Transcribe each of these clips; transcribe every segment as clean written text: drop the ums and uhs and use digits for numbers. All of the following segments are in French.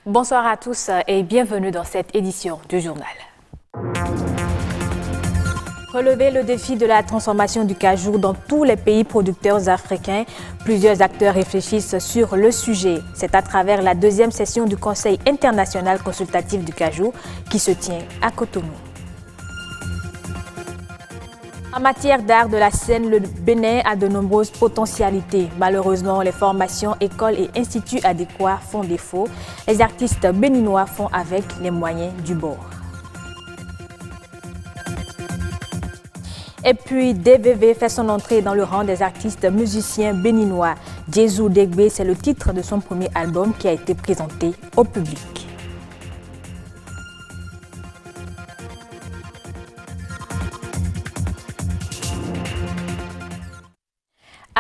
Bonsoir à tous et bienvenue dans cette édition du journal. Relever le défi de la transformation du cajou dans tous les pays producteurs africains, plusieurs acteurs réfléchissent sur le sujet. C'est à travers la deuxième session du Conseil international consultatif du cajou qui se tient à Cotonou. En matière d'art de la scène, le Bénin a de nombreuses potentialités. Malheureusement, les formations, écoles et instituts adéquats font défaut. Les artistes béninois font avec les moyens du bord. Et puis, DVV fait son entrée dans le rang des artistes musiciens béninois. Jésus Degbe, c'est le titre de son premier album qui a été présenté au public.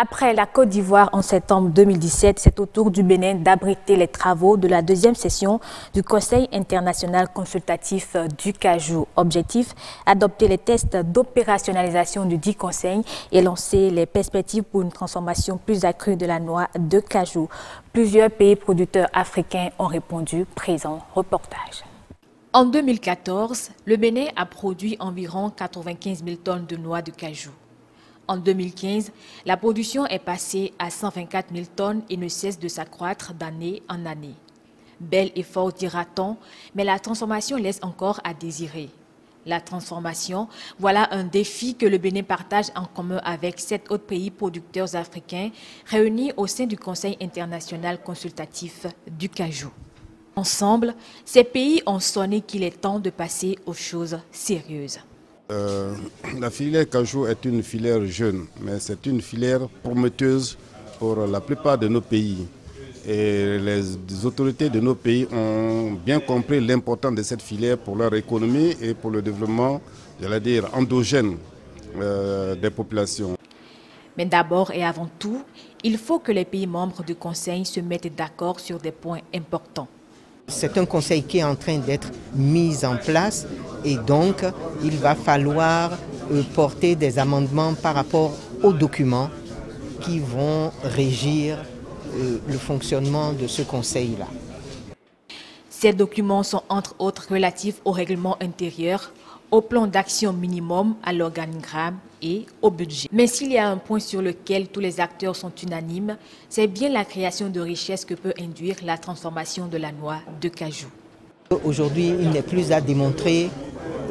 Après la Côte d'Ivoire en septembre 2017, c'est au tour du Bénin d'abriter les travaux de la deuxième session du Conseil international consultatif du cajou. Objectif, adopter les tests d'opérationnalisation du dit conseil et lancer les perspectives pour une transformation plus accrue de la noix de cajou. Plusieurs pays producteurs africains ont répondu. Présent reportage. En 2014, le Bénin a produit environ 95 000 tonnes de noix de cajou. En 2015, la production est passée à 124 000 tonnes et ne cesse de s'accroître d'année en année. Bel effort dira-t-on, mais la transformation laisse encore à désirer. La transformation, voilà un défi que le Bénin partage en commun avec 7 autres pays producteurs africains réunis au sein du Conseil international consultatif du cajou. Ensemble, ces pays ont sonné qu'il est temps de passer aux choses sérieuses. La filière cajou est une filière jeune, mais c'est une filière prometteuse pour la plupart de nos pays. Et les autorités de nos pays ont bien compris l'importance de cette filière pour leur économie et pour le développement, j'allais dire, endogène des populations. Mais d'abord et avant tout, il faut que les pays membres du Conseil se mettent d'accord sur des points importants. C'est un conseil qui est en train d'être mis en place et donc il va falloir porter des amendements par rapport aux documents qui vont régir le fonctionnement de ce conseil-là. Ces documents sont entre autres relatifs au règlement intérieur, au plan d'action minimum, à l'organigramme et au budget. Mais s'il y a un point sur lequel tous les acteurs sont unanimes, c'est bien la création de richesses que peut induire la transformation de la noix de cajou. Aujourd'hui, il n'est plus à démontrer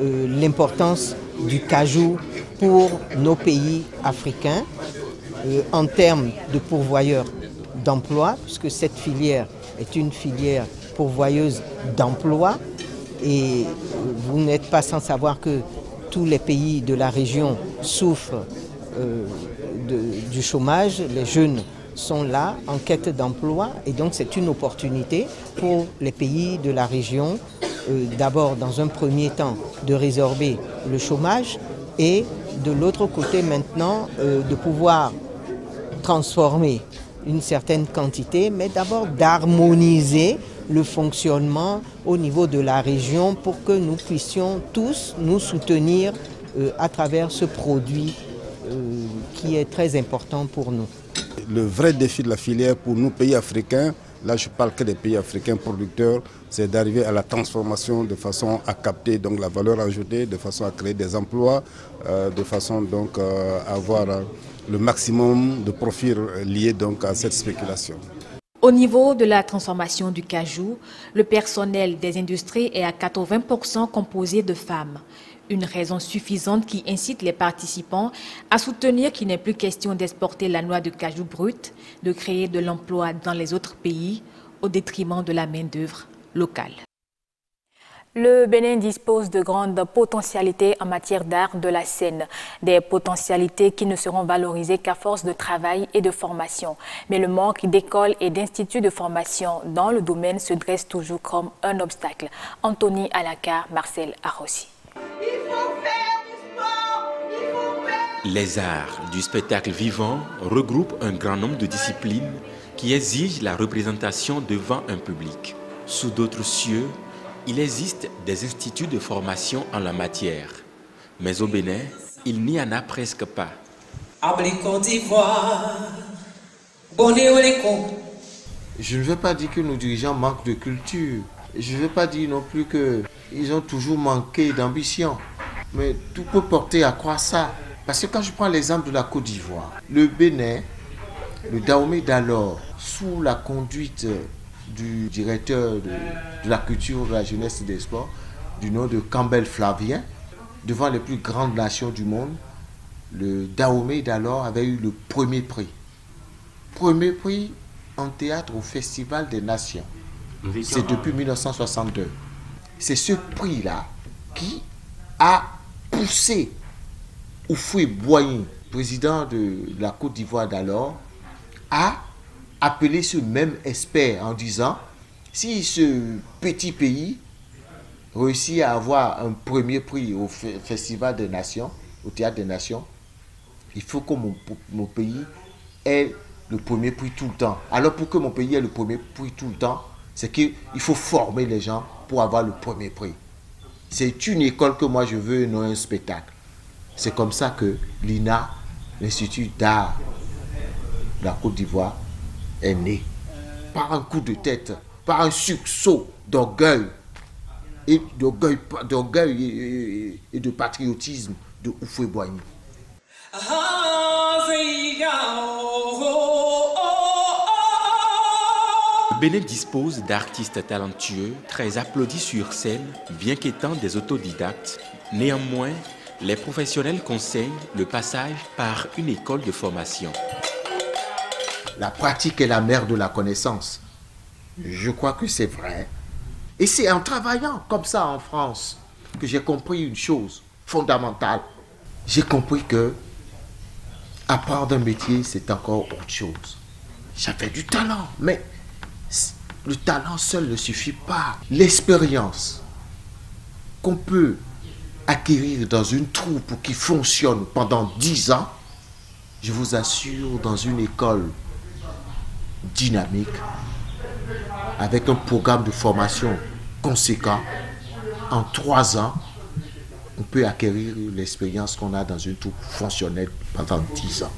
l'importance du cajou pour nos pays africains en termes de pourvoyeurs d'emplois, puisque cette filière est une filière pourvoyeuse d'emplois. Et vous n'êtes pas sans savoir que tous les pays de la région souffrent du chômage. Les jeunes sont là en quête d'emploi et donc c'est une opportunité pour les pays de la région d'abord dans un premier temps de résorber le chômage et de l'autre côté maintenant de pouvoir transformer une certaine quantité, mais d'abord d'harmoniser le fonctionnement au niveau de la région pour que nous puissions tous nous soutenir à travers ce produit qui est très important pour nous. Le vrai défi de la filière pour nous, pays africains, là je parle que des pays africains producteurs, c'est d'arriver à la transformation de façon à capter donc la valeur ajoutée, de façon à créer des emplois, de façon donc à avoir le maximum de profits liés donc à cette spéculation. Au niveau de la transformation du cajou, le personnel des industries est à 80% composé de femmes. Une raison suffisante qui incite les participants à soutenir qu'il n'est plus question d'exporter la noix de cajou brute, de créer de l'emploi dans les autres pays au détriment de la main-d'œuvre locale. Le Bénin dispose de grandes potentialités en matière d'art de la scène. Des potentialités qui ne seront valorisées qu'à force de travail et de formation. Mais le manque d'écoles et d'instituts de formation dans le domaine se dresse toujours comme un obstacle. Anthony Alaka, Marcel Arrossi. Les arts du spectacle vivant regroupent un grand nombre de disciplines qui exigent la représentation devant un public. Sous d'autres cieux, il existe des instituts de formation en la matière. Mais au Bénin, il n'y en a presque pas. Je ne veux pas dire que nos dirigeants manquent de culture. Je ne veux pas dire non plus qu'ils ont toujours manqué d'ambition. Mais tout peut porter à croire ça. Parce que quand je prends l'exemple de la Côte d'Ivoire, le Bénin, le Dahomey d'alors, sous la conduite du directeur de la culture, de la jeunesse et des sports, du nom de Campbell Flavien, devant les plus grandes nations du monde, le Dahomey d'alors avait eu le premier prix. Premier prix en théâtre au Festival des Nations. C'est depuis 1962. C'est ce prix-là qui a poussé Houphouët-Boigny, président de la Côte d'Ivoire d'alors, à appeler ce même expert en disant si ce petit pays réussit à avoir un premier prix au Festival des Nations, au Théâtre des Nations, il faut que mon pays ait le premier prix tout le temps. Alors pour que mon pays ait le premier prix tout le temps, c'est qu'il faut former les gens pour avoir le premier prix. C'est une école que moi je veux, non un spectacle. C'est comme ça que l'INA, l'Institut d'art de la Côte d'Ivoire, est né. Par un coup de tête, par un sursaut d'orgueil, et de patriotisme de Houphouët-Boigny. Le Bénin dispose d'artistes talentueux, très applaudis sur scène, bien qu'étant des autodidactes. Néanmoins, les professionnels conseillent le passage par une école de formation. La pratique est la mère de la connaissance. Je crois que c'est vrai. Et c'est en travaillant comme ça en France que j'ai compris une chose fondamentale. J'ai compris que apprendre d'un métier, c'est encore autre chose. J'avais du talent, mais le talent seul ne suffit pas. L'expérience qu'on peut acquérir dans une troupe qui fonctionne pendant 10 ans, je vous assure, dans une école dynamique, avec un programme de formation conséquent, en 3 ans, on peut acquérir l'expérience qu'on a dans une troupe fonctionnelle pendant 10 ans.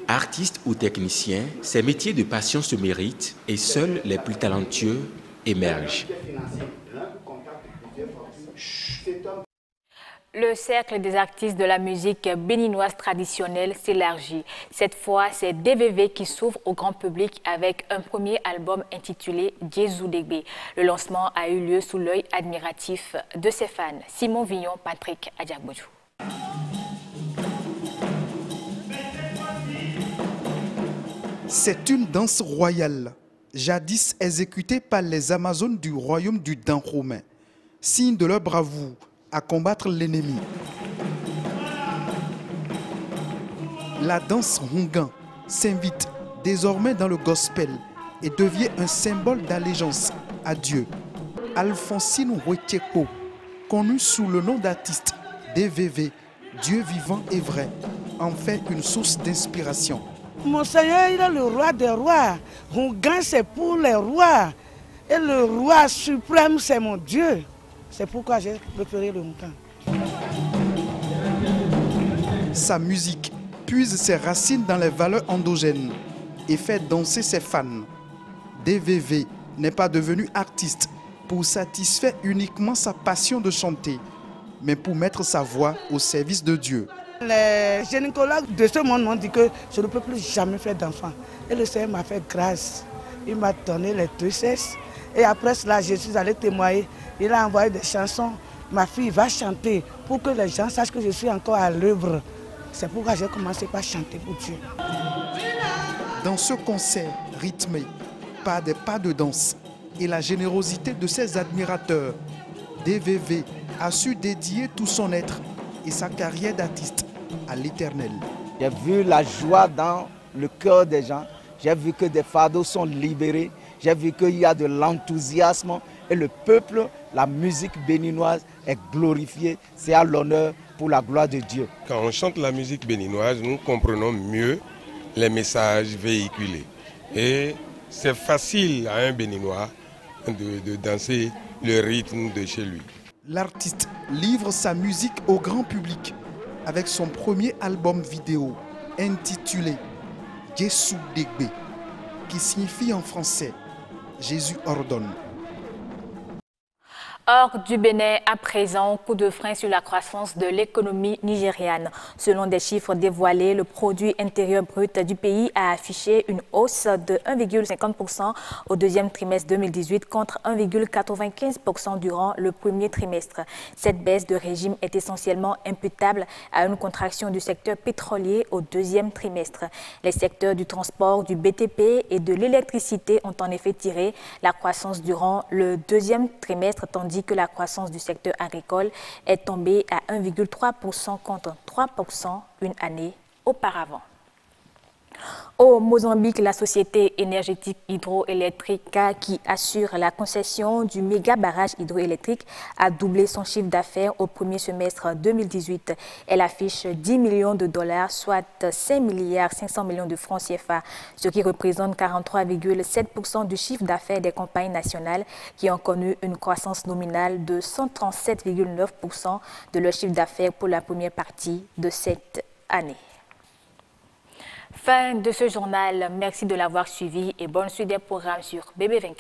Artistes ou techniciens, ces métiers de passion se méritent et seuls les plus talentueux émergent. Le cercle des artistes de la musique béninoise traditionnelle s'élargit. Cette fois, c'est DVV qui s'ouvre au grand public avec un premier album intitulé Djezou Degbe. Le lancement a eu lieu sous l'œil admiratif de ses fans. Simon Vignon, Patrick Adjagbojou. C'est une danse royale, jadis exécutée par les Amazones du royaume du Dahomey, signe de leur bravoure à combattre l'ennemi. La danse Hungan s'invite désormais dans le gospel et devient un symbole d'allégeance à Dieu. Alphonsine Wetieko, connu sous le nom d'artiste DVV, Dieu vivant et vrai, en fait une source d'inspiration. Mon Seigneur, il est le roi des rois. Hungan, c'est pour les rois. Et le roi suprême, c'est mon Dieu. C'est pourquoi j'ai préféré le Hungan. Sa musique puise ses racines dans les valeurs endogènes et fait danser ses fans. DVV n'est pas devenu artiste pour satisfaire uniquement sa passion de chanter, mais pour mettre sa voix au service de Dieu. Les gynécologues de ce monde m'ont dit que je ne peux plus jamais faire d'enfant. Et le Seigneur m'a fait grâce. Il m'a donné les grossesses. Et après cela, je suis allé témoigner. Il a envoyé des chansons. Ma fille va chanter pour que les gens sachent que je suis encore à l'œuvre. C'est pourquoi j'ai commencé par chanter pour Dieu. Dans ce concert rythmé par des pas de danse et la générosité de ses admirateurs, DVV a su dédier tout son être et sa carrière d'artiste à l'Éternel. J'ai vu la joie dans le cœur des gens. J'ai vu que des fardeaux sont libérés. J'ai vu qu'il y a de l'enthousiasme et le peuple, la musique béninoise est glorifiée. C'est à l'honneur pour la gloire de Dieu. Quand on chante la musique béninoise, nous comprenons mieux les messages véhiculés. Et c'est facile à un Béninois de danser le rythme de chez lui. L'artiste livre sa musique au grand public avec son premier album vidéo intitulé Djezou Degbe. qui signifie en français « Jésus ordonne ». Hors du Bénin, à présent, coup de frein sur la croissance de l'économie nigériane. Selon des chiffres dévoilés, le produit intérieur brut du pays a affiché une hausse de 1,50% au deuxième trimestre 2018 contre 1,95% durant le premier trimestre. Cette baisse de régime est essentiellement imputable à une contraction du secteur pétrolier au deuxième trimestre. Les secteurs du transport, du BTP et de l'électricité ont en effet tiré la croissance durant le deuxième trimestre, tandis que la croissance du secteur agricole est tombée à 1,3% contre 3% une année auparavant. Au Mozambique, la société énergétique hydroélectrique qui assure la concession du méga barrage hydroélectrique a doublé son chiffre d'affaires au premier semestre 2018. Elle affiche 10 millions de dollars, soit 5 milliards 500 millions de francs CFA, ce qui représente 43,7% du chiffre d'affaires des compagnies nationales qui ont connu une croissance nominale de 137,9% de leur chiffre d'affaires pour la première partie de cette année. Fin de ce journal. Merci de l'avoir suivi et bonne suite des programmes sur BB24.